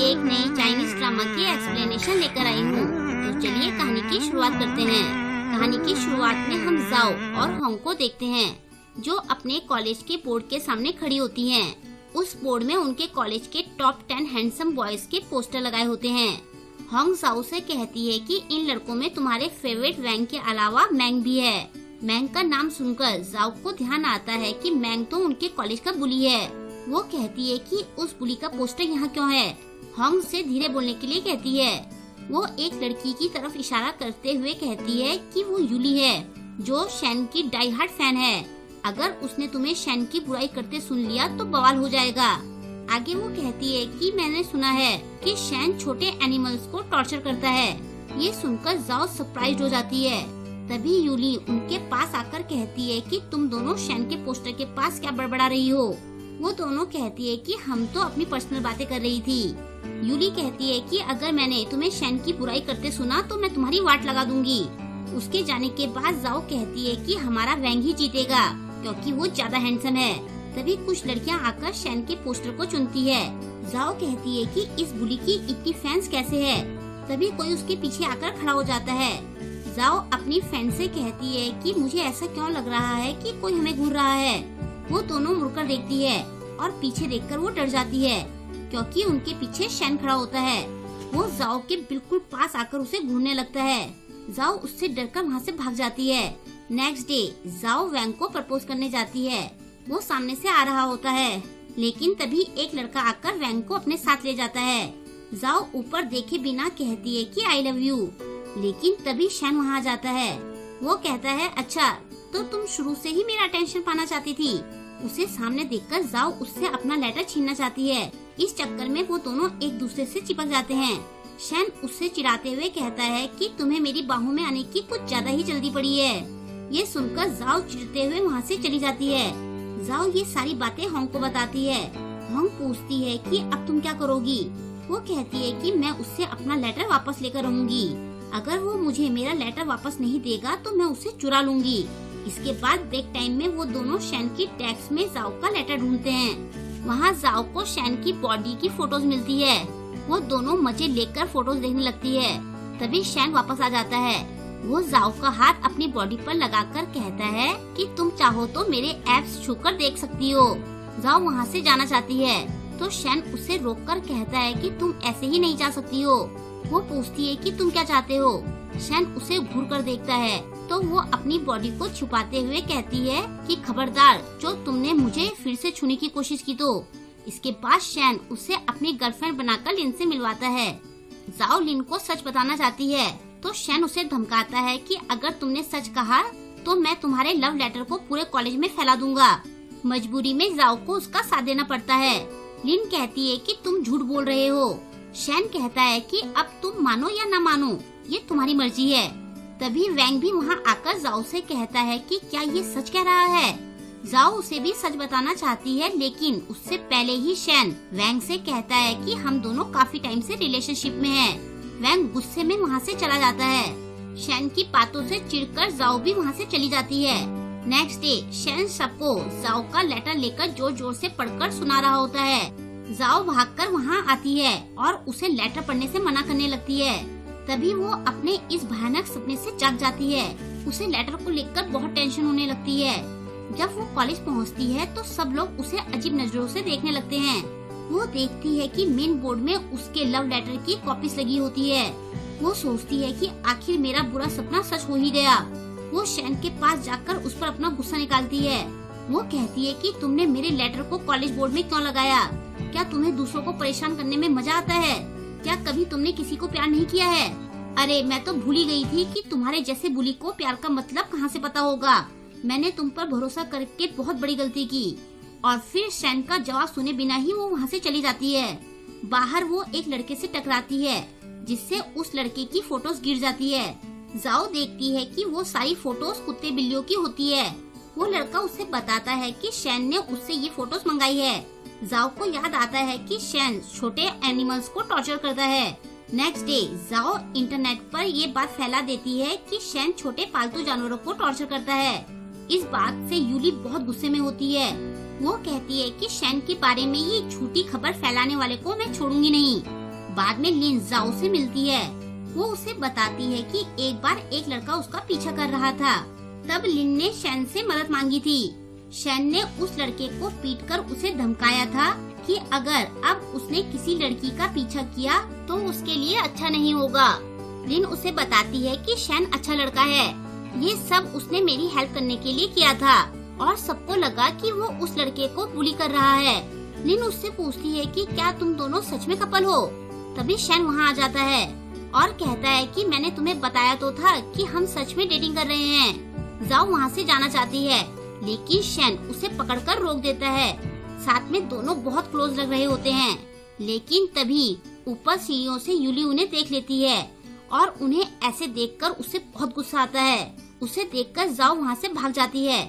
एक नई Chinese drama की एक्सप्लेनेशन लेकर आई हूँ। तो चलिए कहानी की शुरुआत करते हैं। कहानी की शुरुआत में हम जाओ और होंग को देखते हैं, जो अपने कॉलेज के बोर्ड के सामने खड़ी होती हैं। उस बोर्ड में उनके कॉलेज के टॉप 10 हैंडसम बॉयज के पोस्टर लगाए होते हैं। होंग जाओ से कहती है कि इन लड़कों में तुम्हारे फेवरेट वैंग के अलावा मैंग भी है। मैंग का नाम सुनकर जाओ को ध्यान आता है कि मैंग तो उनके कॉलेज का बुली है। वो कहती है कि उस बुली का पोस्टर यहाँ क्यों है। होंग से धीरे बोलने के लिए कहती है। वो एक लड़की की तरफ इशारा करते हुए कहती है कि वो यूली है, जो शैन की डाई हार्ड फैन है। अगर उसने तुम्हें शैन की बुराई करते सुन लिया तो बवाल हो जाएगा। आगे वो कहती है कि मैंने सुना है कि शैन छोटे एनिमल्स को टॉर्चर करता है। ये सुनकर जाओ सरप्राइज हो जाती है। तभी यूली उनके पास आकर कहती है कि तुम दोनों शैन के पोस्टर के पास क्या बड़बड़ा रही हो। वो दोनों कहती है कि हम तो अपनी पर्सनल बातें कर रही थी। यूली कहती है कि अगर मैंने तुम्हें शैन की बुराई करते सुना तो मैं तुम्हारी वाट लगा दूंगी। उसके जाने के बाद जाओ कहती है कि हमारा वैंग ही जीतेगा क्योंकि वो ज्यादा हैंडसम है। तभी कुछ लड़कियां आकर शैन के पोस्टर को चुनती है। जाओ कहती है कि इस बुली की इतनी फैंस कैसे है। तभी कोई उसके पीछे आकर खड़ा हो जाता है। जाओ अपनी फ्रेंड से कहती है कि मुझे ऐसा क्यों लग रहा है कि कोई हमें घूर रहा है। वो दोनों मुड़कर देखती है और पीछे देखकर वो डर जाती है क्योंकि उनके पीछे शैन खड़ा होता है। वो जाओ के बिल्कुल पास आकर उसे घूरने लगता है। जाओ उससे डरकर वहाँ से भाग जाती है। नेक्स्ट डे जाओ वैंग को प्रपोज करने जाती है। वो सामने से आ रहा होता है, लेकिन तभी एक लड़का आकर वैंग को अपने साथ ले जाता है। जाओ ऊपर देखे बिना कहती है कि आई लव यू, लेकिन तभी शैन वहाँ आ जाता है। वो कहता है अच्छा तो तुम शुरू से ही मेरा अटेंशन पाना चाहती थी। उसे सामने देखकर जाओ उससे अपना लेटर छीनना चाहती है। इस चक्कर में वो दोनों एक दूसरे से चिपक जाते हैं। शैन उससे चिढ़ाते हुए कहता है कि तुम्हें मेरी बाहों में आने की कुछ ज्यादा ही जल्दी पड़ी है। ये सुनकर जाओ चिढ़ते हुए वहाँ से चली जाती है। जाओ ये सारी बातें होंग को बताती है। होंग पूछती है कि अब तुम क्या करोगी। वो कहती है कि मैं उससे अपना लेटर वापस लेकर रहूंगी। अगर वो मुझे मेरा लेटर वापस नहीं देगा तो मैं उसे चुरा लूंगी। इसके बाद ब्रेक टाइम में वो दोनों शैन की डेस्क में जाओ का लेटर ढूंढते हैं। वहाँ जाओ को शैन की बॉडी की फोटोज मिलती है। वो दोनों मजे लेकर फोटोज देखने लगती है। तभी शैन वापस आ जाता है। वो जाओ का हाथ अपनी बॉडी पर लगाकर कहता है कि तुम चाहो तो मेरे एब्स छूकर देख सकती हो। जाओ वहाँ से जाना चाहती है तो शैन उसे रोककर कहता है कि तुम ऐसे ही नहीं जा सकती हो। वो पूछती है कि तुम क्या चाहते हो। शैन उसे घूर कर देखता है तो वो अपनी बॉडी को छुपाते हुए कहती है कि खबरदार जो तुमने मुझे फिर से छूने की कोशिश की तो। इसके बाद शैन उसे अपनी गर्लफ्रेंड बनाकर लिन से मिलवाता है। जाओ लिन को सच बताना चाहती है तो शैन उसे धमकाता है कि अगर तुमने सच कहा तो मैं तुम्हारे लव लेटर को पूरे कॉलेज में फैला दूंगा। मजबूरी में जाओ को उसका साथ देना पड़ता है। लिन कहती है कि तुम झूठ बोल रहे हो। शैन कहता है कि अब तुम मानो या न मानो ये तुम्हारी मर्जी है। तभी वैंग भी वहाँ आकर जाओ से कहता है कि क्या ये सच कह रहा है। जाओ उसे भी सच बताना चाहती है, लेकिन उससे पहले ही शैन वैंग से कहता है कि हम दोनों काफी टाइम से रिलेशनशिप में हैं। वैंग गुस्से में वहाँ से चला जाता है। शैन की बातों से चिढ़कर जाओ भी वहाँ से चली जाती है। नेक्स्ट डे शैन सबको जाओ का लेटर लेकर जोर जोर से पढ़कर सुना रहा होता है। जाओ भागकर वहाँ आती है और उसे लेटर पढ़ने से मना करने लगती है। तभी वो अपने इस भयानक सपने से जाग जाती है। उसे लेटर को लेकर बहुत टेंशन होने लगती है। जब वो कॉलेज पहुंचती है तो सब लोग उसे अजीब नजरों से देखने लगते हैं। वो देखती है कि मेन बोर्ड में उसके लव लेटर की कॉपीज लगी होती है। वो सोचती है कि आखिर मेरा बुरा सपना सच हो ही गया। वो शैन के पास जाकर उस पर अपना गुस्सा निकालती है। वो कहती है कि तुमने मेरे लेटर को कॉलेज बोर्ड में क्यों लगाया। क्या तुम्हें दूसरों को परेशान करने में मजा आता है। क्या कभी तुमने किसी को प्यार नहीं किया है। अरे मैं तो भूल ही गई थी कि तुम्हारे जैसे बुली को प्यार का मतलब कहाँ से पता होगा। मैंने तुम पर भरोसा करके बहुत बड़ी गलती की। और फिर शैन का जवाब सुने बिना ही वो वहाँ से चली जाती है। बाहर वो एक लड़के से टकराती है जिससे उस लड़के की फोटोज गिर जाती है। जाओ देखती है कि वो सारी फोटोज कुत्ते बिल्लियों की होती है। वो लड़का उसे बताता है कि शैन ने उससे ये फोटोज मंगाई है। जाओ को याद आता है कि शैन छोटे एनिमल्स को टॉर्चर करता है। नेक्स्ट डे जाओ इंटरनेट पर ये बात फैला देती है कि शैन छोटे पालतू जानवरों को टॉर्चर करता है। इस बात से यूली बहुत गुस्से में होती है। वो कहती है कि शैन के बारे में ये झूठी खबर फैलाने वाले को मैं छोड़ूंगी नहीं। बाद में लिन जाओ से मिलती है। वो उसे बताती है कि एक बार एक लड़का उसका पीछा कर रहा था। तब लिन ने शैन से मदद मांगी थी। शैन ने उस लड़के को पीटकर उसे धमकाया था कि अगर अब उसने किसी लड़की का पीछा किया तो उसके लिए अच्छा नहीं होगा। लिन उसे बताती है कि शैन अच्छा लड़का है, ये सब उसने मेरी हेल्प करने के लिए किया था और सबको लगा कि वो उस लड़के को बुली कर रहा है। लिन उससे पूछती है कि क्या तुम दोनों सच में कपल हो। तभी शैन वहाँ आ जाता है और कहता है कि मैंने तुम्हें बताया तो था कि हम सच में डेटिंग कर रहे हैं। जाओ वहाँ से जाना चाहती है, लेकिन शैन उसे पकड़कर रोक देता है। साथ में दोनों बहुत क्लोज लग रहे होते हैं, लेकिन तभी ऊपर सीढ़ियों से यूली उन्हें देख लेती है और उन्हें ऐसे देखकर उसे बहुत गुस्सा आता है। उसे देखकर जाओ वहाँ से भाग जाती है।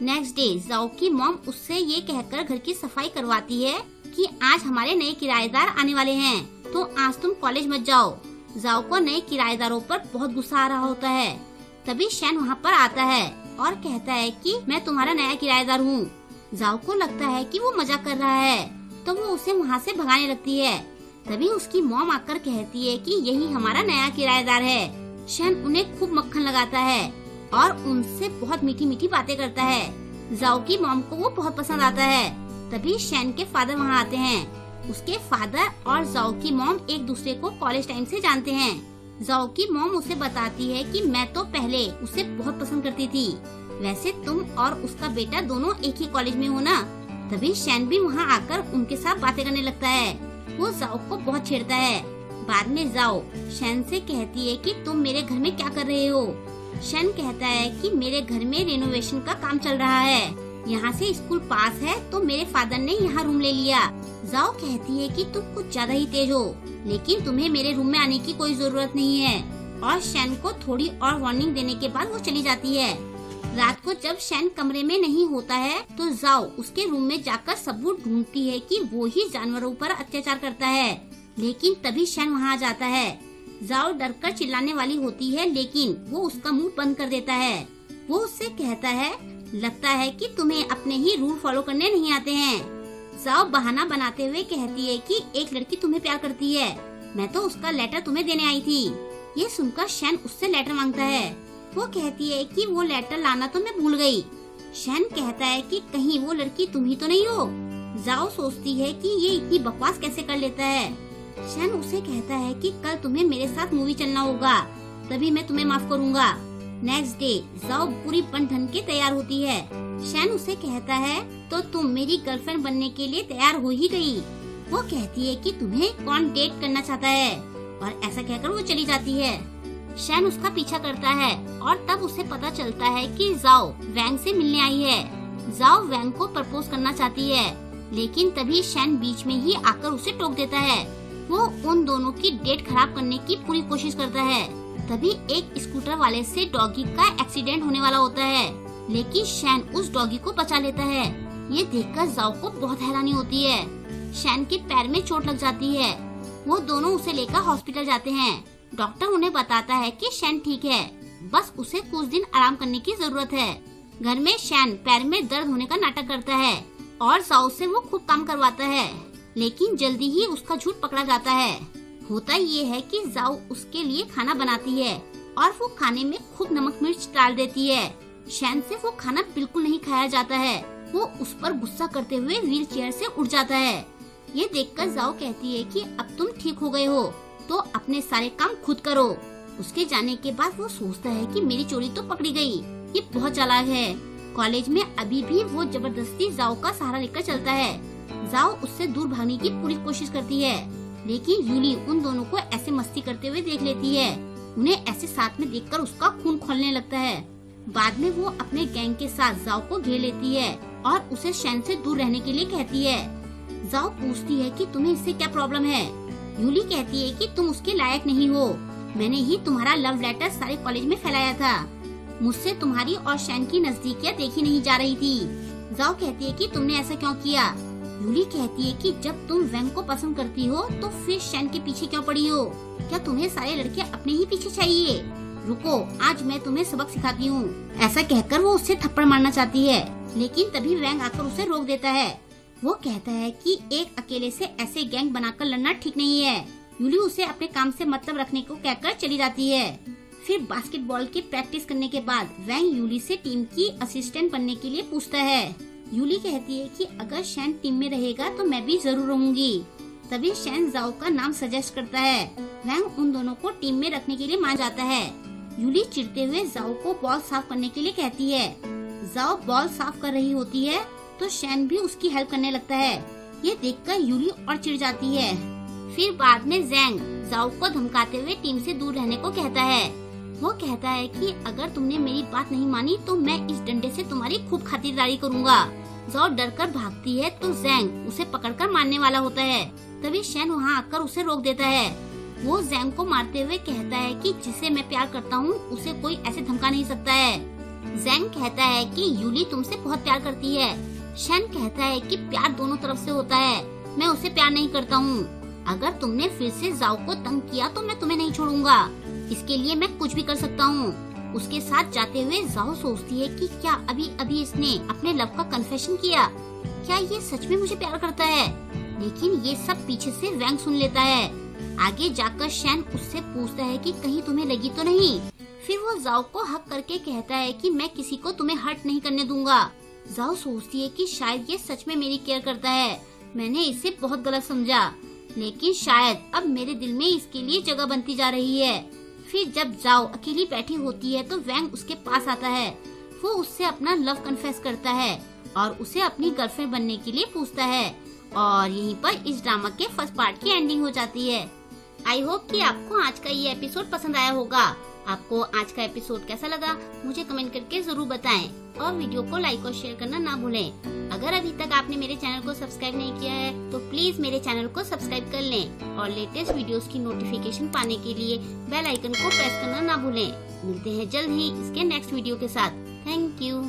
नेक्स्ट डे जाओ की मॉम उससे ये कहकर घर की सफाई करवाती है कि आज हमारे नए किराएदार आने वाले हैं, तो आज तुम कॉलेज मत जाओ। जाओ को नए किराएदारों पर बहुत गुस्सा आ रहा होता है। तभी शैन वहाँ पर आता है और कहता है कि मैं तुम्हारा नया किराएदार हूँ। जाओ को लगता है कि वो मजाक कर रहा है, तो वो उसे वहाँ से भगाने लगती है। तभी उसकी मॉम आकर कहती है कि यही हमारा नया किराएदार है। शैन उन्हें खूब मक्खन लगाता है और उनसे बहुत मीठी मीठी बातें करता है। जाओ की मॉम को वो बहुत पसंद आता है। तभी शैन के फादर वहाँ आते हैं। उसके फादर और जाओ की मॉम एक दूसरे को कॉलेज टाइम से जानते हैं। जाओ की मॉम उसे बताती है कि मैं तो पहले उसे बहुत पसंद करती थी, वैसे तुम और उसका बेटा दोनों एक ही कॉलेज में हो ना। तभी शैन भी वहाँ आकर उनके साथ बातें करने लगता है। वो जाओ को बहुत छेड़ता है। बाद में जाओ शैन से कहती है कि तुम मेरे घर में क्या कर रहे हो। शैन कहता है कि मेरे घर में रेनोवेशन का काम चल रहा है, यहाँ से स्कूल पास है तो मेरे फादर ने यहाँ रूम ले लिया। जाओ कहती है कि तुम कुछ ज्यादा ही तेज हो, लेकिन तुम्हें मेरे रूम में आने की कोई जरूरत नहीं है। और शैन को थोड़ी और वार्निंग देने के बाद वो चली जाती है। रात को जब शैन कमरे में नहीं होता है तो जाओ उसके रूम में जाकर सबूत ढूंढती है कि वो ही जानवरों पर अत्याचार करता है, लेकिन तभी शैन वहाँ आ जाता है। जाओ डरकर चिल्लाने वाली होती है, लेकिन वो उसका मुंह बंद कर देता है। वो उससे कहता है लगता है कि तुम्हें अपने ही रूल फॉलो करने नहीं आते हैं। जाओ बहाना बनाते हुए कहती है कि एक लड़की तुम्हें प्यार करती है, मैं तो उसका लेटर तुम्हें देने आई थी। ये सुनकर शैन उससे लेटर मांगता है। वो कहती है कि वो लेटर लाना तो मैं भूल गई। शैन कहता है कि कहीं वो लड़की तुम ही तो नहीं हो। जाओ सोचती है कि ये इतनी बकवास कैसे कर लेता है। शैन उसे कहता है कि कल तुम्हें मेरे साथ मूवी चलना होगा, तभी मैं तुम्हें माफ करूँगा। नेक्स्ट डे जाओ पूरी बन ठन के तैयार होती है। शैन उसे कहता है तो तुम मेरी गर्लफ्रेंड बनने के लिए तैयार हो ही गई। वो कहती है कि तुम्हें कौन डेट करना चाहता है, और ऐसा कहकर वो चली जाती है। शैन उसका पीछा करता है और तब उसे पता चलता है कि जाओ वैंग से मिलने आई है। जाओ वैंग को प्रपोज करना चाहती है, लेकिन तभी शैन बीच में ही आकर उसे टोक देता है। वो उन दोनों की डेट खराब करने की पूरी कोशिश करता है। तभी एक स्कूटर वाले से डॉगी का एक्सीडेंट होने वाला होता है, लेकिन शैन उस डॉगी को बचा लेता है। ये देखकर जाओ को बहुत हैरानी होती है। शैन के पैर में चोट लग जाती है। वो दोनों उसे लेकर हॉस्पिटल जाते हैं। डॉक्टर उन्हें बताता है कि शैन ठीक है, बस उसे कुछ दिन आराम करने की जरूरत है। घर में शैन पैर में दर्द होने का नाटक करता है और जाओ से वो खूब काम करवाता है, लेकिन जल्दी ही उसका झूठ पकड़ा जाता है। होता ये है कि जाओ उसके लिए खाना बनाती है और वो खाने में खूब नमक मिर्च डाल देती है। शैन से वो खाना बिल्कुल नहीं खाया जाता है। वो उस पर गुस्सा करते हुए व्हील चेयर से उठ जाता है। ये देखकर जाओ कहती है कि अब तुम ठीक हो गए हो तो अपने सारे काम खुद करो। उसके जाने के बाद वो सोचता है कि मेरी चोरी तो पकड़ी गई, ये बहुत चालाक है। कॉलेज में अभी भी वो जबरदस्ती जाओ का सहारा लेकर चलता है। जाओ उससे दूर भागने की पूरी कोशिश करती है, लेकिन यूली उन दोनों को ऐसे मस्ती करते हुए देख लेती है। उन्हें ऐसे साथ में देखकर उसका खून खौलने लगता है। बाद में वो अपने गैंग के साथ जाओ को घेर लेती है और उसे शैन से दूर रहने के लिए कहती है। जाओ पूछती है कि तुम्हें इससे क्या प्रॉब्लम है। यूली कहती है कि तुम उसके लायक नहीं हो, मैंने ही तुम्हारा लव लेटर सारे कॉलेज में फैलाया था। मुझसे तुम्हारी और शैन की नजदीकियां देखी नहीं जा रही थी। जाओ कहती है कि तुमने ऐसा क्यों किया। यूली कहती है कि जब तुम वैंग को पसंद करती हो तो फिर शैन के पीछे क्यों पड़ी हो। क्या तुम्हें सारे लड़के अपने ही पीछे चाहिए। रुको, आज मैं तुम्हें सबक सिखाती हूँ। ऐसा कहकर वो उससे थप्पड़ मारना चाहती है, लेकिन तभी वैंग आकर उसे रोक देता है। वो कहता है कि एक अकेले से ऐसे गैंग बनाकर लड़ना ठीक नहीं है, यूली उसे अपने काम से मतलब रखने को कहकर चली जाती है। फिर बास्केटबॉल की प्रैक्टिस करने के बाद वैंग यूली से टीम की असिस्टेंट बनने के लिए पूछता है। यूली कहती है कि अगर शैन टीम में रहेगा तो मैं भी जरूर रहूंगी। तभी शैन जाओ का नाम सजेस्ट करता है। वैंग उन दोनों को टीम में रखने के लिए मान जाता है। यूली चिढ़ते हुए जाओ को बॉल साफ करने के लिए कहती है। जाओ बॉल साफ कर रही होती है तो शैन भी उसकी हेल्प करने लगता है। ये देखकर यूली और चिढ़ जाती है। फिर बाद में जैंग जाओ को धमकाते हुए टीम से दूर रहने को कहता है। वो कहता है कि अगर तुमने मेरी बात नहीं मानी तो मैं इस डंडे से तुम्हारी खूब खातिरदारी करूंगा। जाओ डरकर भागती है तो जैंग उसे पकड़कर मारने वाला होता है। तभी शैन वहाँ आकर उसे रोक देता है। वो जैंग को मारते हुए कहता है कि जिसे मैं प्यार करता हूँ उसे कोई ऐसे धमका नहीं सकता है। जैंग कहता है कि यूली तुमसे बहुत प्यार करती है। शैन कहता है कि प्यार दोनों तरफ से होता है, मैं उसे प्यार नहीं करता हूँ। अगर तुमने फिर से जाओ को तंग किया तो मैं तुम्हें नहीं छोड़ूंगा। इसके लिए मैं कुछ भी कर सकता हूँ। उसके साथ जाते हुए जाओ सोचती है कि क्या अभी अभी इसने अपने लव का कन्फेशन किया, क्या ये सच में मुझे प्यार करता है। लेकिन ये सब पीछे से वैंग सुन लेता है। आगे जाकर शैन उससे पूछता है कि कहीं तुम्हें लगी तो नहीं। फिर वो जाओ को हक करके कहता है कि मैं किसी को तुम्हें हर्ट नहीं करने दूंगा। जाओ सोचती है कि शायद ये सच में मेरी केयर करता है, मैंने इसे बहुत गलत समझा, लेकिन शायद अब मेरे दिल में इसके लिए जगह बनती जा रही है। फिर जब जाओ अकेली बैठी होती है तो वैंग उसके पास आता है। वो उससे अपना लव कन्फेस करता है और उसे अपनी गर्लफ्रेंड बनने के लिए पूछता है। और यहीं पर इस ड्रामा के फर्स्ट पार्ट की एंडिंग हो जाती है। आई होप कि आपको आज का ये एपिसोड पसंद आया होगा। आपको आज का एपिसोड कैसा लगा मुझे कमेंट करके जरूर बताएं और वीडियो को लाइक और शेयर करना ना भूलें। अगर अभी तक आपने मेरे चैनल को सब्सक्राइब नहीं किया है तो प्लीज मेरे चैनल को सब्सक्राइब कर लें और लेटेस्ट वीडियोस की नोटिफिकेशन पाने के लिए बेल आइकन को प्रेस करना ना भूलें। मिलते हैं जल्द ही इसके नेक्स्ट वीडियो के साथ। Thank you.